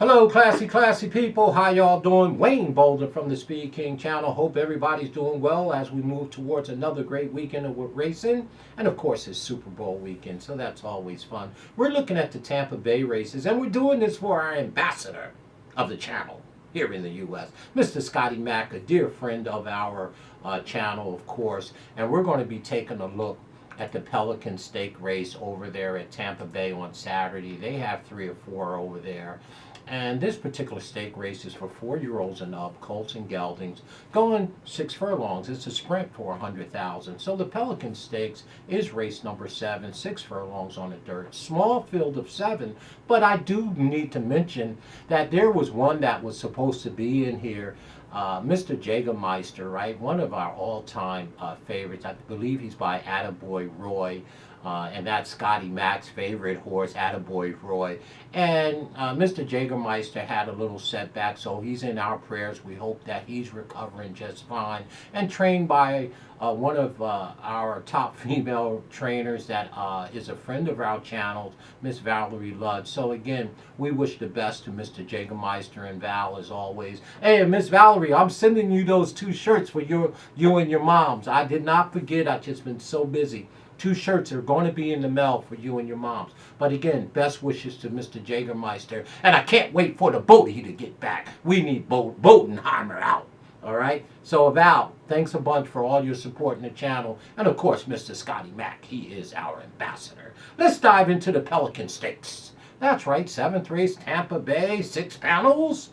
Hello, classy people. How y'all doing? Wayne Boulder from the SpeedKing channel. Hope everybody's doing well as we move towards another great weekend of racing. And of course, it's Super Bowl weekend, so that's always fun. We're looking at the Tampa Bay races, and we're doing this for our ambassador of the channel here in the U.S., Mr. Scotty Mack, a dear friend of our channel, of course. And we're going to be taking a look at the Pelican stake race over there at Tampa Bay on Saturday. They have 3 or 4 over there. And this particular stake race is for 4-year-olds and up, colts and geldings, going 6 furlongs. It's a sprint for 100,000. So the Pelican Stakes is race number 7, 6 furlongs on the dirt. Small field of 7, but I do need to mention that there was one that was supposed to be in here. Mr. Jagermeister, right? One of our all-time favorites. I believe he's by Attaboy Roy. And that's Scotty Mack's favorite horse, Attaboy Roy. And Mr. Jagermeister had a little setback, so he's in our prayers. We hope that he's recovering just fine. And trained by one of our top female trainers that is a friend of our channel, Miss Valerie Ludd. So again, we wish the best to Mr. Jagermeister and Val as always. Hey, Miss Valerie, I'm sending you those 2 shirts for you and your moms. I did not forget. I've just been so busy. 2 shirts are going to be in the mail for you and your moms. But again, best wishes to Mr. Jagermeister. And I can't wait for the Bodie to get back. We need Bodenheimer out. All right? So, Val, thanks a bunch for all your support in the channel. And, of course, Mr. Scotty Mack. He is our ambassador. Let's dive into the Pelican Stakes. That's right, 7th race, Tampa Bay, 6 panels,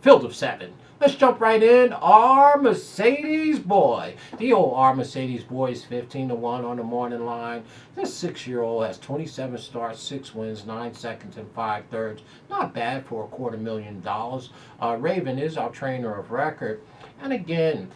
field of 7. Let's jump right in. Our Mercedes boy. The old R Mercedes boy is 15-1 on the morning line. This 6-year-old has 27 starts, 6 wins, 9 seconds, and 5 thirds. Not bad for $250,000. Raven is our trainer of record. And again,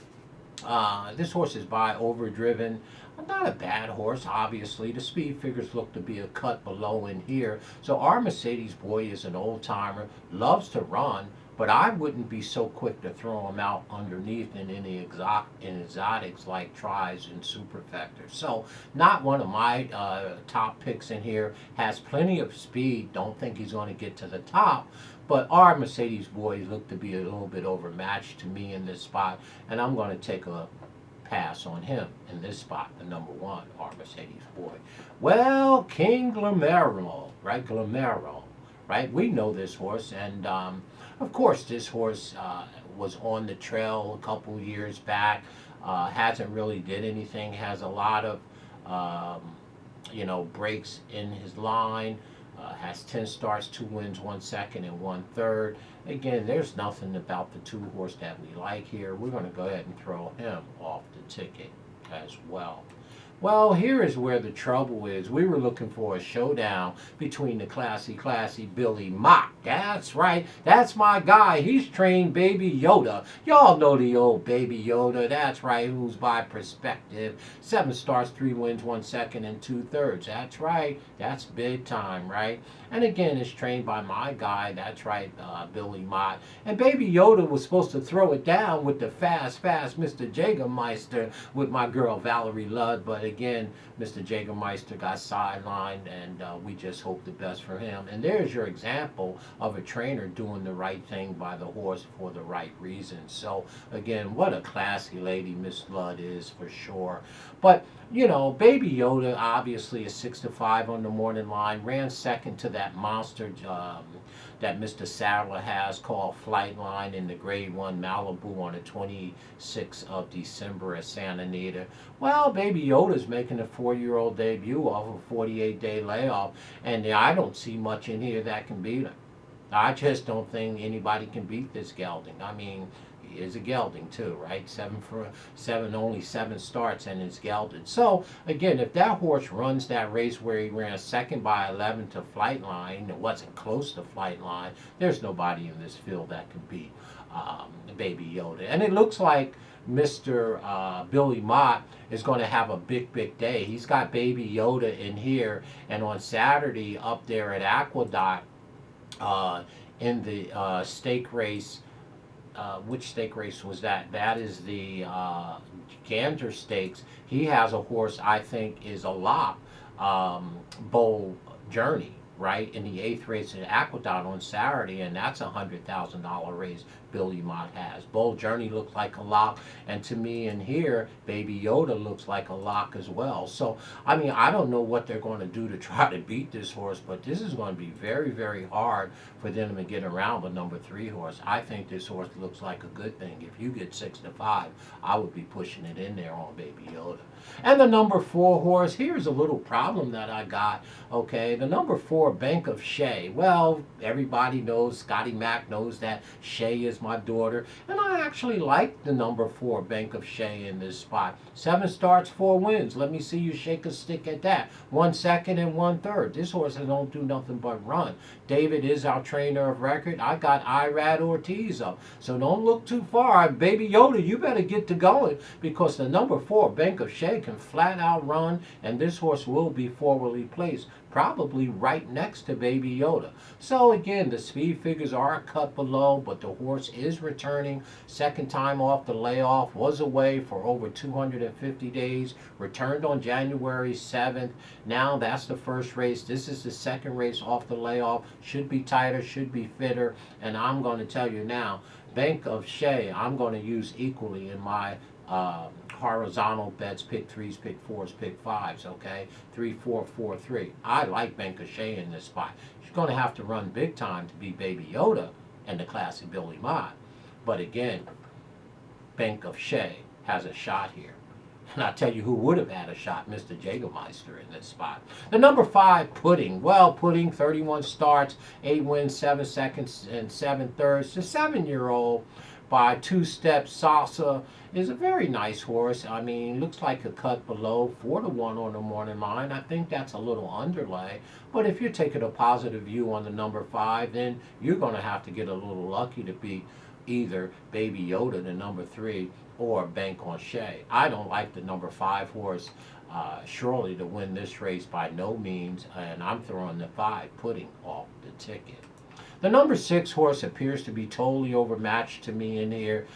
this horse is by Overdriven. Not a bad horse, obviously. The speed figures look to be a cut below in here. So our Mercedes boy is an old-timer, loves to run, but I wouldn't be so quick to throw him out underneath in any exotics like tries and superfectors. So not one of my top picks in here. Has plenty of speed. Don't think he's going to get to the top. But our Mercedes boys look to be a little bit overmatched to me in this spot. And I'm going to take a pass on him in this spot, the number 1, our Mercedes boy. Well, King Glomerulo, right? Glomero, right? We know this horse, and of course, this horse was on the trail a couple years back. Hasn't really did anything. Has a lot of, breaks in his line. Has 10 starts, 2 wins, 1 second, and 1 third. Again, there's nothing about the 2 horse that we like here. We're going to go ahead and throw him off the ticket as well. Well, here is where the trouble is. We were looking for a showdown between the classy Billy Mott. That's right. That's my guy. He's trained Baby Yoda. Y'all know the old Baby Yoda. That's right. Who's by Perspective. 7 starts, 3 wins, 1 second, and 2 thirds. That's right. That's big time, right? And again, it's trained by my guy. That's right, Billy Mott. And Baby Yoda was supposed to throw it down with the fast Mr. Jagermeister with my girl Valerie Ludd. But again, Mr. Jagermeister got sidelined, and we just hope the best for him. And there's your example of a trainer doing the right thing by the horse for the right reasons. So again, what a classy lady Miss Ludd is for sure. But Baby Yoda obviously is 6-5 on the morning line. Ran second to that monster that Mr. Sadler has called Flightline in the Grade 1 Malibu on the 26th of December at Santa Anita. Well, Baby Yoda's making a 4-year-old debut off a 48-day layoff, and I don't see much in here that can beat him. I just don't think anybody can beat this gelding. I mean, he is a gelding too, right? 7 for 7, only 7 starts, and it's gelded. So again, if that horse runs that race where he ran second by 11 to Flightline, it wasn't close to Flightline, there's nobody in this field that can beat Baby Yoda. And it looks like Mr. Billy Mott is going to have a big day. He's got Baby Yoda in here, and on Saturday up there at Aqueduct, in the stake race. Which stake race was that? That is the Gander Stakes. He has a horse I think is a lock, Bowl Journey. right, in the 8th race at Aqueduct on Saturday, and that's a $100,000 race Billy Mott has. Bold Journey looks like a lock, and to me in here, Baby Yoda looks like a lock as well. So, I mean, I don't know what they're going to do to try to beat this horse, but this is going to be very, very hard for them to get around the number 3 horse. I think this horse looks like a good thing. If you get 6-5, I would be pushing it in there on Baby Yoda. And the number 4 horse, here's a little problem that I got, okay? The number 4, Bank of Shea. Well, everybody knows, Scotty Mack knows that Shea is my daughter, and I actually like the number 4, Bank of Shea in this spot. 7 starts, 4 wins. Let me see you shake a stick at that. 1 second and 1/3. This horse don't do nothing but run. David is our trainer of record. I got Irad Ortiz up, so don't look too far. Baby Yoda, you better get to going, because the number 4, Bank of Shea, can flat out run, and this horse will be forwardly placed, probably right next to Baby Yoda. So again, the speed figures are cut below, but the horse is returning. Second time off the layoff, was away for over 250 days, returned on January 7th. Now that's the first race. This is the second race off the layoff. Should be tighter, should be fitter, and I'm going to tell you now, Bank of Shea, I'm going to use equally in my horizontal bets, pick 3s, pick 4s, pick 5s, okay? 3, 4, 4, 3. I like Bank of Shea in this spot. She's going to have to run big time to beat Baby Yoda and the classy Billy Mott. But again, Bank of Shea has a shot here. And I tell you who would have had a shot, Mr. Jagermeister in this spot. The number 5, Pudding. Well, Pudding, 31 starts, 8 wins, 7 seconds, and 7/3. The 7-year-old by Two Step Salsa is a very nice horse. I mean, looks like a cut below, 4-1 on the morning line. I think that's a little underlay. But if you're taking a positive view on the number 5, then you're going to have to get a little lucky to beat either Baby Yoda, the number 3, or Bank on Shea. I don't like the number 5 horse, Shirley, to win this race by no means, and I'm throwing the 5, Pudding, off the ticket. The number 6 horse appears to be totally overmatched to me in here.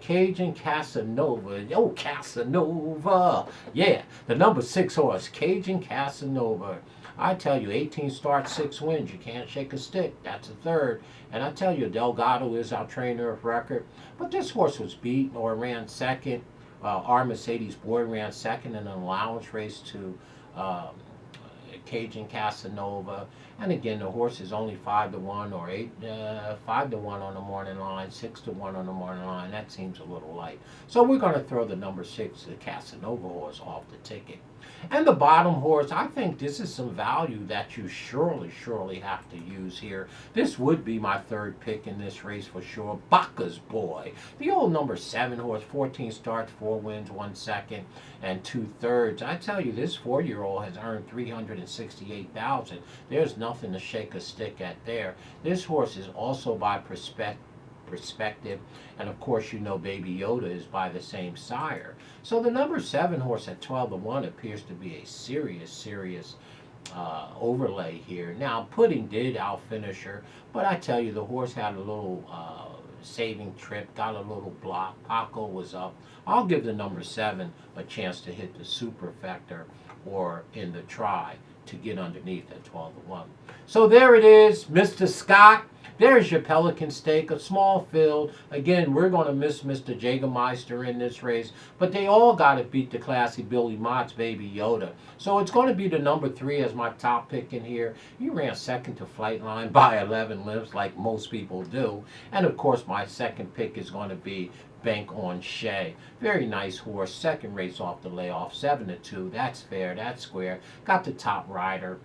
Cajun Casanova. Oh, Casanova. Yeah, the number 6 horse, Cajun Casanova. I tell you, 18 starts, 6 wins. You can't shake a stick. That's a 3rd. And I tell you, Delgado is our trainer of record. But this horse was beat or ran 2nd. Our Mercedes boy ran 2nd in an allowance race to Cajun Casanova. And again, the horse is only 5-1 or 5-1 on the morning line, 6-1 on the morning line. That seems a little light. So we're going to throw the number 6, the Casanova horse, off the ticket. And the bottom horse, I think this is some value that you surely have to use here. This would be my 3rd pick in this race for sure. Baca's Boy. The old number 7 horse, 14 starts, 4 wins, 1 second, and 2/3. I tell you, this 4-year-old has earned $368,000. There's nothing to shake a stick at there. This horse is also by perspective, and of course you know Baby Yoda is by the same sire. So the number 7 horse at 12-1 appears to be a serious overlay here. Now Pudding did outfinish her, but I tell you, the horse had a little saving trip, got a little block. Paco was up. I'll give the number 7 a chance to hit the superfecta or in the try to get underneath at 12-1. So there it is, Mr. Scott. There's your Pelican Stake, a small field. Again, we're going to miss Mr. Jagermeister in this race, but they all got to beat the classy Billy Mott's Baby Yoda. So it's going to be the number 3 as my top pick in here. He ran 2nd to Flightline by 11 lengths like most people do. And of course, my 2nd pick is going to be Bank on Shea. Very nice horse. 2nd race off the layoff, 7-2. That's fair. That's square. Got the top rider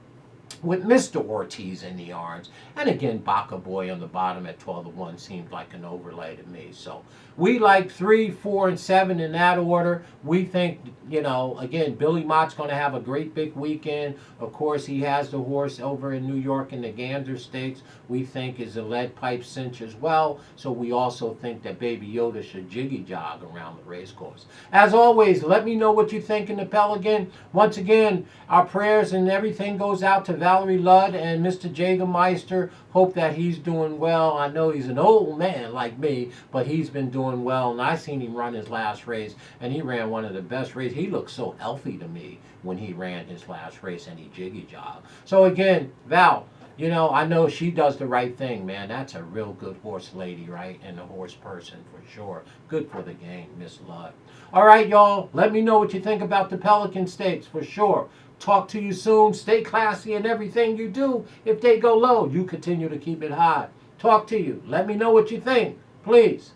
with Mr. Ortiz in the arms. And again, Baca Boy on the bottom at 12-1 seemed like an overlay to me. So we like 3, 4, and 7 in that order. We think, you know, again, Billy Mott's going to have a great big weekend. Of course, he has the horse over in New York in the Gander Stakes. We think is a lead pipe cinch as well. So we also think that Baby Yoda should jiggy jog around the race course. As always, let me know what you think in the Pelican. Once again, our prayers and everything goes out to Valerie Ludd and Mr. Jagermeister. Hope that he's doing well. I know he's an old man like me, but he's been doing well. And I seen him run his last race, and he ran one of the best races. He looked so healthy to me when he ran his last race and he jiggy jogged. So again, Val, You know, I know she does the right thing, man. That's a real good horse lady, right? And a horse person for sure. Good for the game, Miss Ludd. All right, y'all. Let me know what you think about the Pelican Stakes for sure. Talk to you soon. Stay classy in everything you do. If they go low, you continue to keep it high. Talk to you. Let me know what you think, please.